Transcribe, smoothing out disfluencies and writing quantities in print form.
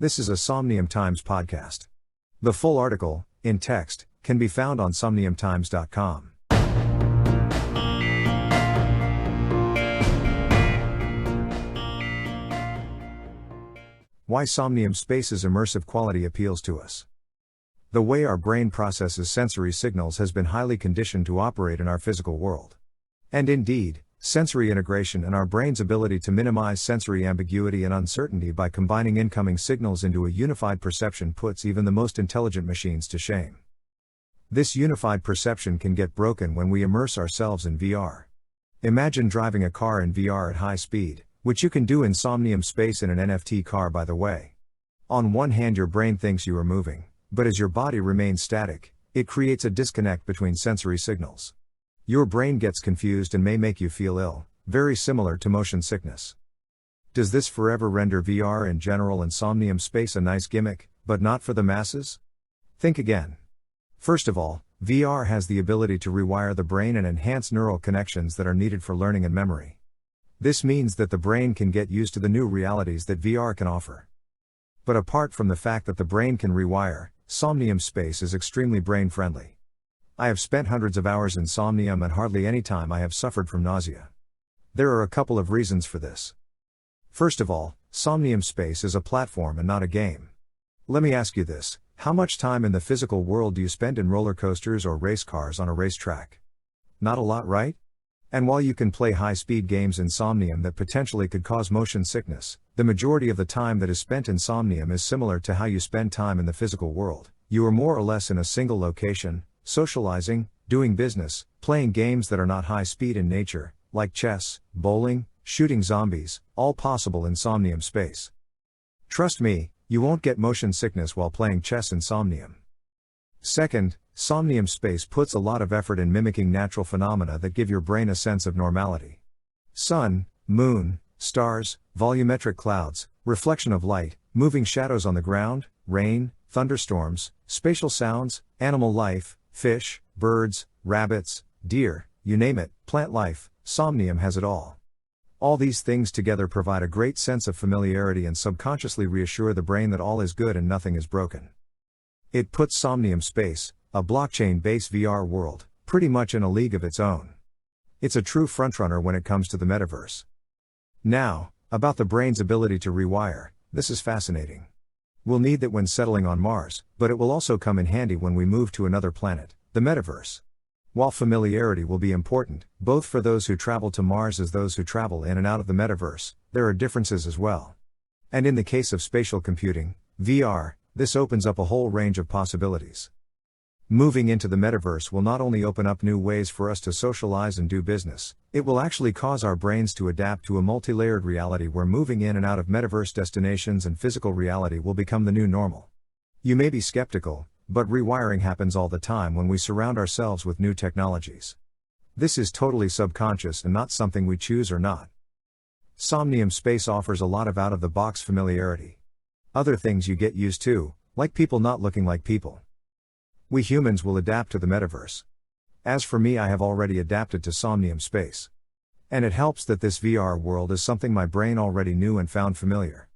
This is a Somnium Times podcast. The full article, in text, can be found on somniumtimes.com. Why Somnium Space's immersive quality appeals to us. The way our brain processes sensory signals has been highly conditioned to operate in our physical world. And indeed, sensory integration and our brain's ability to minimize sensory ambiguity and uncertainty by combining incoming signals into a unified perception puts even the most intelligent machines to shame. This unified perception can get broken when we immerse ourselves in VR. Imagine driving a car in VR at high speed, which you can do in Somnium Space in an NFT car, by the way. On one hand, your brain thinks you are moving, but as your body remains static, it creates a disconnect between sensory signals. Your brain gets confused and may make you feel ill, very similar to motion sickness. Does this forever render VR in general and Somnium Space a nice gimmick, but not for the masses? Think again. First of all, VR has the ability to rewire the brain and enhance neural connections that are needed for learning and memory. This means that the brain can get used to the new realities that VR can offer. But apart from the fact that the brain can rewire, Somnium Space is extremely brain-friendly. I have spent hundreds of hours in Somnium and hardly any time I have suffered from nausea. There are a couple of reasons for this. First of all, Somnium Space is a platform and not a game. Let me ask you this, how much time in the physical world do you spend in roller coasters or race cars on a racetrack? Not a lot, right? And while you can play high-speed games in Somnium that potentially could cause motion sickness, the majority of the time that is spent in Somnium is similar to how you spend time in the physical world. You are more or less in a single location, socializing, doing business, playing games that are not high-speed in nature, like chess, bowling, shooting zombies, all possible in Somnium Space. Trust me, you won't get motion sickness while playing chess in Somnium. Second, Somnium Space puts a lot of effort in mimicking natural phenomena that give your brain a sense of normality. Sun, moon, stars, volumetric clouds, reflection of light, moving shadows on the ground, rain, thunderstorms, spatial sounds, animal life, fish, birds, rabbits, deer, you name it, plant life, Somnium has it all. All these things together provide a great sense of familiarity and subconsciously reassure the brain that all is good and nothing is broken. It puts Somnium Space, a blockchain-based VR world, pretty much in a league of its own. It's a true frontrunner when it comes to the Metaverse. Now, about the brain's ability to rewire, this is fascinating. We'll need that when settling on Mars, but it will also come in handy when we move to another planet, the Metaverse. While familiarity will be important, both for those who travel to Mars as those who travel in and out of the Metaverse, there are differences as well. And in the case of spatial computing, VR, this opens up a whole range of possibilities. Moving into the Metaverse will not only open up new ways for us to socialize and do business, it will actually cause our brains to adapt to a multi-layered reality where moving in and out of Metaverse destinations and physical reality will become the new normal. You may be skeptical, but rewiring happens all the time when we surround ourselves with new technologies. This is totally subconscious and not something we choose or not. Somnium Space offers a lot of out-of-the-box familiarity. Other things you get used to, like people not looking like people. We humans will adapt to the Metaverse. As for me, I have already adapted to Somnium Space. And it helps that this VR world is something my brain already knew and found familiar.